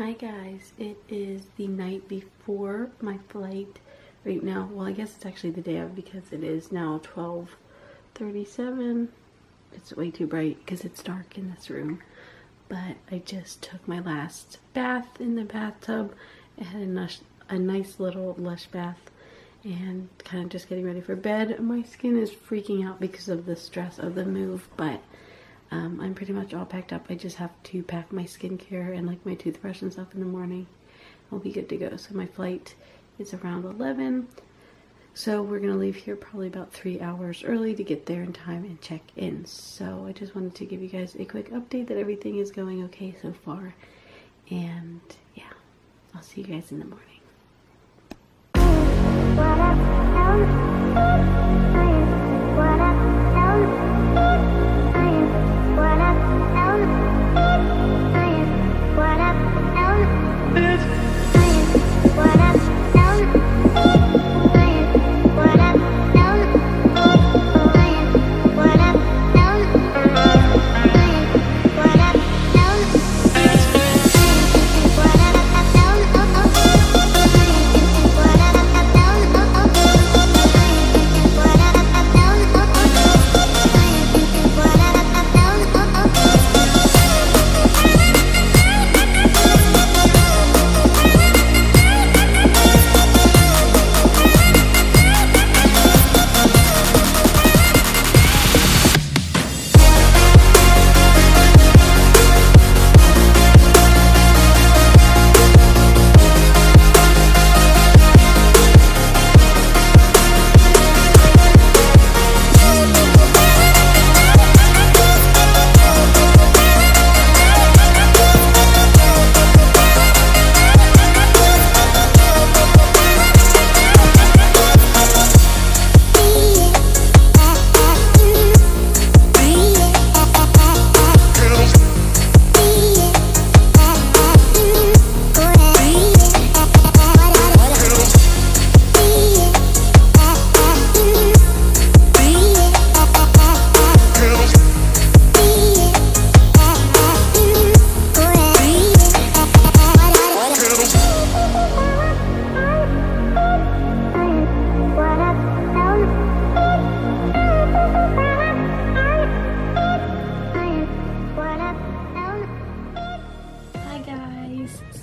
Hi guys, it is the night before my flight right now. Well, I guess it's actually the day of because it is now 12:37. It's way too bright because it's dark in this room. But I just took my last bath in the bathtub. I had a nice little lush bath and kind of just getting ready for bed. My skin is freaking out because of the stress of the move, but I'm pretty much all packed up. I just have to pack my skincare and like my toothbrush and stuff in the morning. I'll be good to go. So my flight is around 11. So we're going to leave here probably about 3 hours early to get there in time and check in. So I just wanted to give you guys a quick update that everything is going okay so far. And yeah, I'll see you guys in the morning.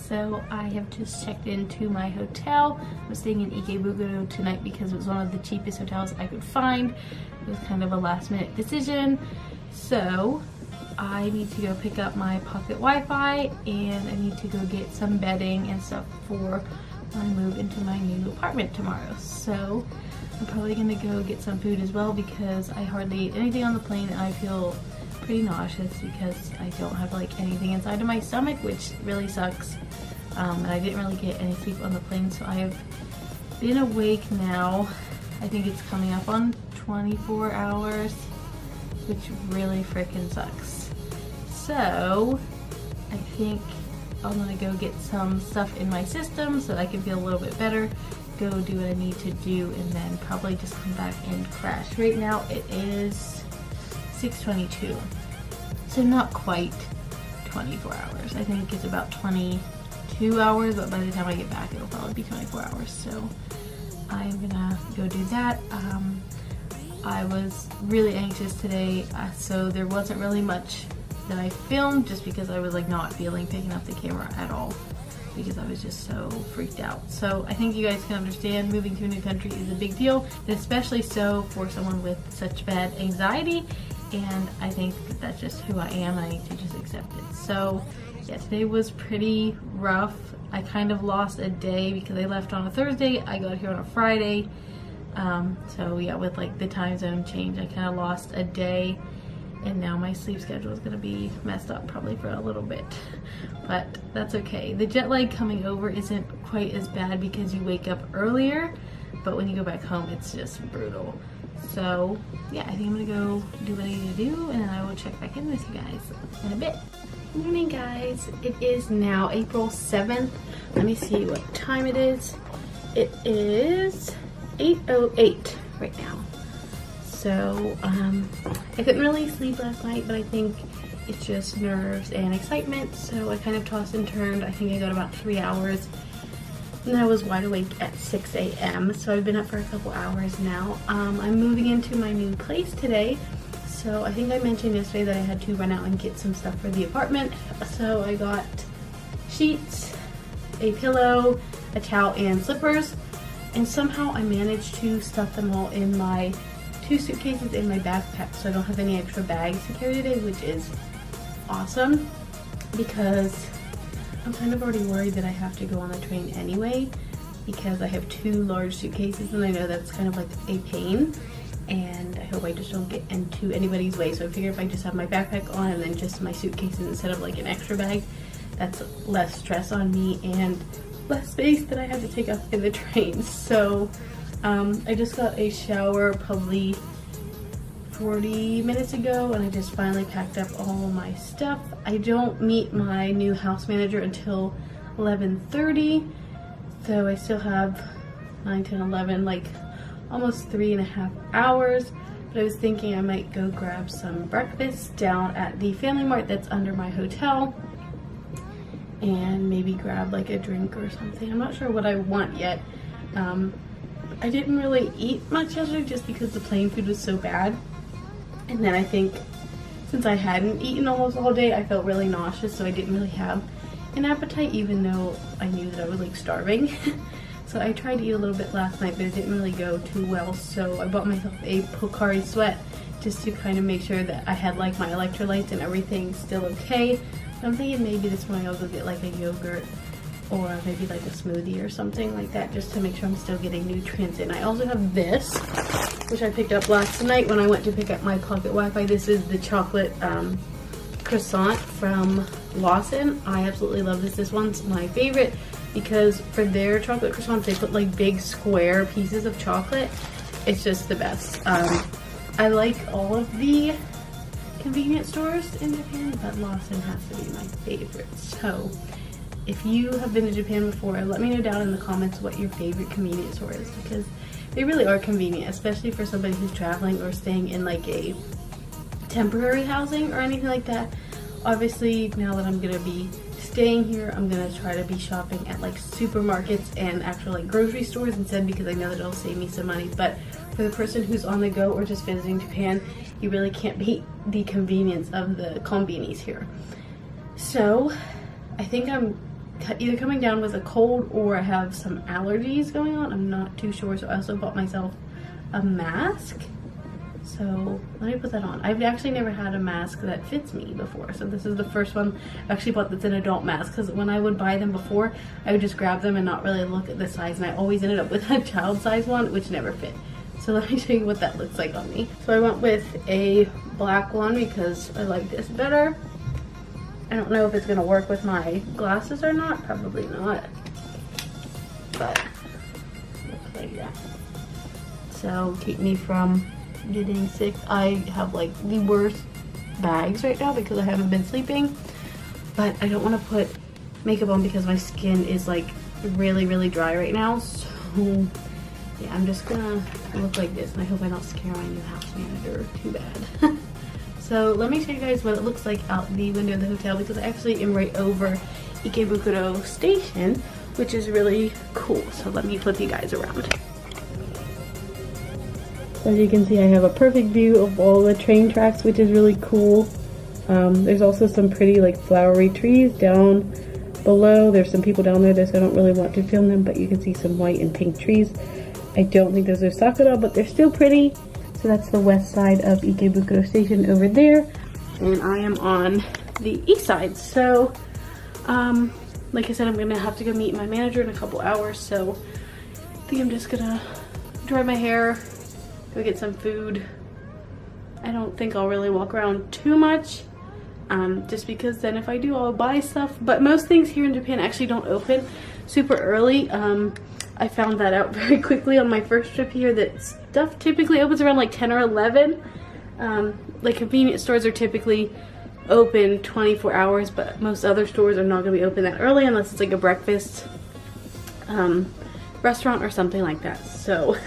So I have just checked into my hotel. I'm staying in Ikebukuro tonight because it was one of the cheapest hotels I could find. It was kind of a last minute decision. So I need to go pick up my pocket Wi-Fi and I need to go get some bedding and stuff for when I move into my new apartment tomorrow. So I'm probably gonna go get some food as well because I hardly ate anything on the plane and I feel pretty nauseous because I don't have like anything inside of my stomach, which really sucks. And I didn't really get any sleep on the plane, so I have been awake now. I think it's coming up on 24 hours, which really freaking sucks. So I think I'm gonna go get some stuff in my system so that I can feel a little bit better, go do what I need to do, and then probably just come back and crash. Right now it is 6:22, so not quite 24 hours. I think it's about 22 hours, but by the time I get back it'll probably be 24 hours. So I'm gonna go do that. I was really anxious today, so there wasn't really much that I filmed just because I was like not feeling picking up the camera at all because I was just so freaked out. So I think you guys can understand moving to a new country is a big deal, and especially so for someone with such bad anxiety. And I think that's just who I am. I need to just accept it. So yeah, today was pretty rough. I kind of lost a day because I left on a Thursday. I got here on a Friday. So yeah, with like the time zone change, I kind of lost a day. And now my sleep schedule is going to be messed up probably for a little bit. But that's okay. The jet lag coming over isn't quite as bad because you wake up earlier. But when you go back home, it's just brutal. So yeah, I think I'm gonna go do what I need to do and then I will check back in with you guys in a bit. Good morning guys, it is now April 7th. Let me see what time it is. It is 8:08 right now. So I couldn't really sleep last night, but I think it's just nerves and excitement. So I kind of tossed and turned. I think I got about 3 hours. And then I was wide awake at 6 a.m. So I've been up for a couple hours now. I'm moving into my new place today. So I think I mentioned yesterday that I had to run out and get some stuff for the apartment. So I got sheets, a pillow, a towel, and slippers. And somehow I managed to stuff them all in my 2 suitcases in my backpack, so I don't have any extra bags to carry today, which is awesome because I'm kind of already worried that I have to go on the train anyway because I have 2 large suitcases and I know that's kind of like a pain, and I hope I just don't get into anybody's way. So I figure if I just have my backpack on and then just my suitcases instead of like an extra bag, that's less stress on me and less space that I have to take up in the train. So I just got a shower probably 40 minutes ago and I just finally packed up all my stuff. I don't meet my new house manager until 11:30, so I still have 9, 10, 11, like almost 3.5 hours. But I was thinking I might go grab some breakfast down at the Family Mart that's under my hotel and maybe grab like a drink or something. I'm not sure what I want yet. I didn't really eat much yesterday just because the plane food was so bad. And then I think since I hadn't eaten almost all day, I felt really nauseous, so I didn't really have an appetite even though I knew that I was like starving. So I tried to eat a little bit last night, but it didn't really go too well. So I bought myself a Pocari Sweat just to kind of make sure that I had like my electrolytes and everything still okay. I'm thinking maybe this morning I'll go get like a yogurt or maybe like a smoothie or something like that just to make sure I'm still getting nutrients in. I also have this, which I picked up last night when I went to pick up my pocket Wi-Fi. This is the chocolate croissant from Lawson. I absolutely love this. This one's my favorite because for their chocolate croissants they put like big square pieces of chocolate. It's just the best. I like all of the convenience stores in Japan, but Lawson has to be my favorite. So if you have been to Japan before, let me know down in the comments what your favorite convenience store is, because they really are convenient, especially for somebody who's traveling or staying in like a temporary housing or anything like that. Obviously, now that I'm gonna be staying here, I'm gonna try to be shopping at like supermarkets and actual like grocery stores instead, because I know that it'll save me some money. But for the person who's on the go or just visiting Japan, you really can't beat the convenience of the konbinis here. So I think I'm either coming down with a cold or I have some allergies going on. I'm not too sure. So I also bought myself a mask. So let me put that on. I've actually never had a mask that fits me before. So this is the first one I actually bought that's an adult mask, because when I would buy them before, I would just grab them and not really look at the size, and I always ended up with a child size one, which never fit. So let me show you what that looks like on me. So I went with a black one because I like this better. I don't know if it's gonna work with my glasses or not, probably not, but looks like that. So keep me from getting sick. I have like the worst bags right now because I haven't been sleeping, but I don't want to put makeup on because my skin is like really dry right now. So yeah, I'm just gonna look like this, and I hope I don't scare my new house manager too bad. So let me show you guys what it looks like out the window of the hotel, because I actually am right over Ikebukuro Station, which is really cool. So let me flip you guys around. As you can see, I have a perfect view of all the train tracks, which is really cool. There's also some pretty like flowery trees down below. There's some people down there, so I don't really want to film them, but you can see some white and pink trees. I don't think those are sakura, but they're still pretty. So that's the west side of Ikebukuro Station over there. And I am on the east side. So, like I said, I'm gonna have to go meet my manager in a couple hours. So I think I'm just gonna dry my hair, go get some food. I don't think I'll really walk around too much, just because then if I do, I'll buy stuff. But most things here in Japan actually don't open super early. I found that out very quickly on my first trip here, that stuff typically opens around like 10 or 11. Like convenience stores are typically open 24 hours, but most other stores are not going to be open that early unless it's like a breakfast restaurant or something like that. So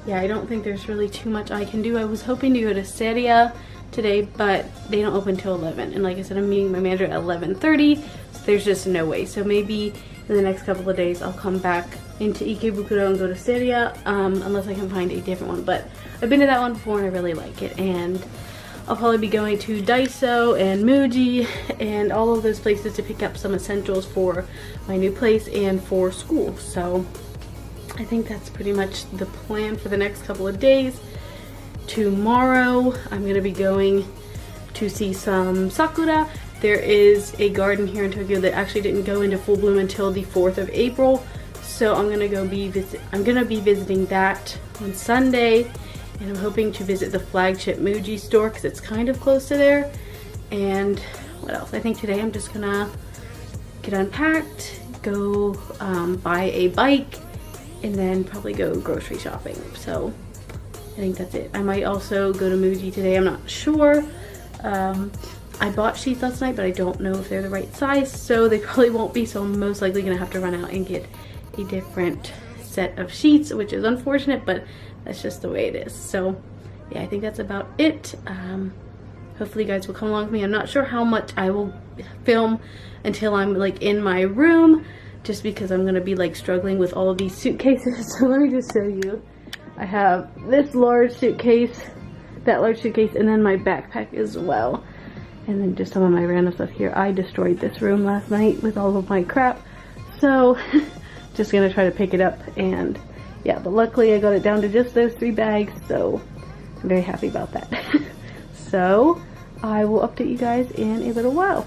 yeah, I don't think there's really too much I can do. I was hoping to go to Seria today, but they don't open till 11. And like I said, I'm meeting my manager at 11:30, so there's just no way. So maybe in the next couple of days, I'll come back into Ikebukuro and go to Seria, unless I can find a different one. But I've been to that one before and I really like it. And I'll probably be going to Daiso and Muji and all of those places to pick up some essentials for my new place and for school. So I think that's pretty much the plan for the next couple of days. Tomorrow I'm going to be going to see some sakura. There is a garden here in Tokyo that actually didn't go into full bloom until the 4th of April. So I'm going to be visiting that on Sunday, and I'm hoping to visit the flagship Muji store because it's kind of close to there. And what else? I think today I'm just gonna get unpacked, go buy a bike, and then probably go grocery shopping. So I think that's it. I might also go to Muji today, I'm not sure. I bought sheets last night, but I don't know if they're the right size, so they probably won't be, so I'm most likely gonna have to run out and get a different set of sheets, which is unfortunate, but that's just the way it is. So yeah, I think that's about it. Hopefully you guys will come along with me. I'm not sure how much I will film until I'm like in my room, just because I'm gonna be like struggling with all of these suitcases. So let me just show you. I have this large suitcase, that large suitcase, and then my backpack as well. And then just some of my random stuff here. I destroyed this room last night with all of my crap. So just gonna try to pick it up, and yeah, but luckily I got it down to just those 3 bags, so I'm very happy about that. So I will update you guys in a little while.